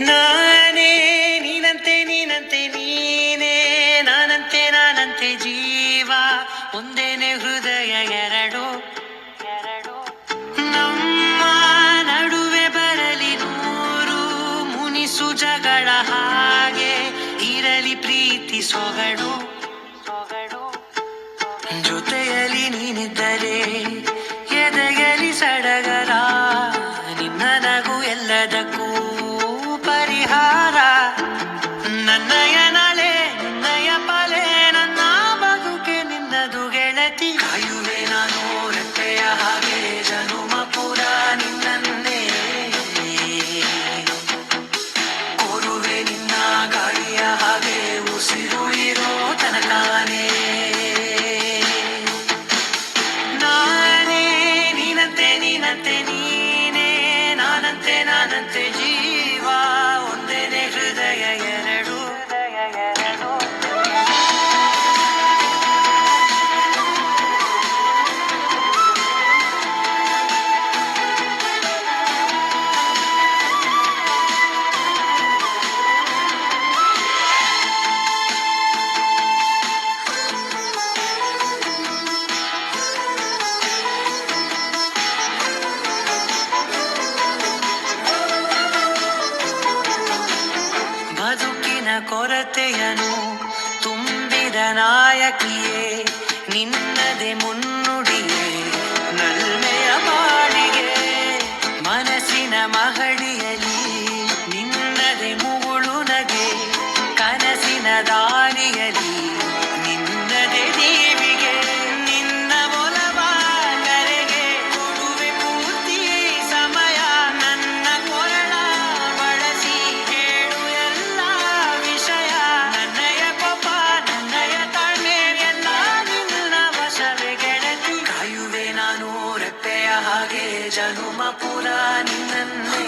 ನಾನೇ ನೀನಂತೆ ನೀನಂತೆ ನೀನೇ ನಾನಂತೆ ನಾನಂತೆ ಜೀವ ಒಂದೇನೆ ಹೃದಯ ಎರಡು ನಮ್ಮ ನಡುವೆ ಬರಲಿ ನೂರು ಮುನಿಸು ಜಗಳ ಹಾಗೆ ಇರಲಿ ಪ್ರೀತಿ ಸೊಗಡು ಜೊತೆಯಲ್ಲಿ ನೀನಿದ್ದರೆ ಎದೆಯಲಿ ಸಡಗರ ನಿನ್ನ ನಗು ಎಲ್ಲದಕ್ಕೂ ಪರಿಹಾರ ನನ್ನಯ ನಲೆ ನಿನ್ನಯ ಪಲೆ ನನ್ನ ಬದುಕೆ ನಿನ್ನದು ಗೆಳತಿ ಕಾಯುವೆ ನಾನು ರೆಪ್ಪೆಯ ಹಾಗೆ ಜನುಮ ಪುರ ನಿನ್ನನ್ನೇ ಕೋರುವೆ ನಿನ್ನ ಗಾಳಿಯ ಹಾಗೆ ಉಸಿರು ಇರೋ ತನಕಾನೇ ನಾನೇ ನೀನಂತೆ ನೀನಂತೆ ನೀನೇ ನಾನಂತೆ ನಾನಂತೆ ಜೀವ ಒಂದೇನೆ ಹೃದಯ ಎರಡು ಬದುಕಿನ ಕೊರತೆಯನು ತುಂಬಿದ ನಾಯಕಿಯೇ ನಿನ್ನದೆ ಮುನ್ನುಡಿಯೇ ನಲ್ಮೆಯ ಬಾಳಿಗೆ ಮನಸ್ಸಿನ ಮಹಡಿಯಲಿ ನಿನ್ನದೆ ಮುಗುಳು ನಗೆ ಕನಸಿನ ದಾರಿಯಲಿ ನಿನ್ನದೆ ದೀವಿಗೆ ನಿನ್ನ ಒಲವ ಕರೆಗೆ ಕೊಡುವೆ ಪೂರ್ತಿ ಸಮಯ ನನ್ನ ಕೊರಳ ಬಳಸಿ ಹೇಳು ಎಲ್ಲ ವಿಷಯ ನನ್ನಯ ಕೋಪ ನನ್ನಯ ತಾಳ್ಮೆ ಎಲ್ಲ ನಿನ್ನ ವಶವೇ ಗೆಳತಿ ಕಾಯುವೆ ನಾನು ರೆಪ್ಪೆಯ ಹಾಗೆ ಜನುಮ ಪುರ ನಿನ್ನನ್ನೇ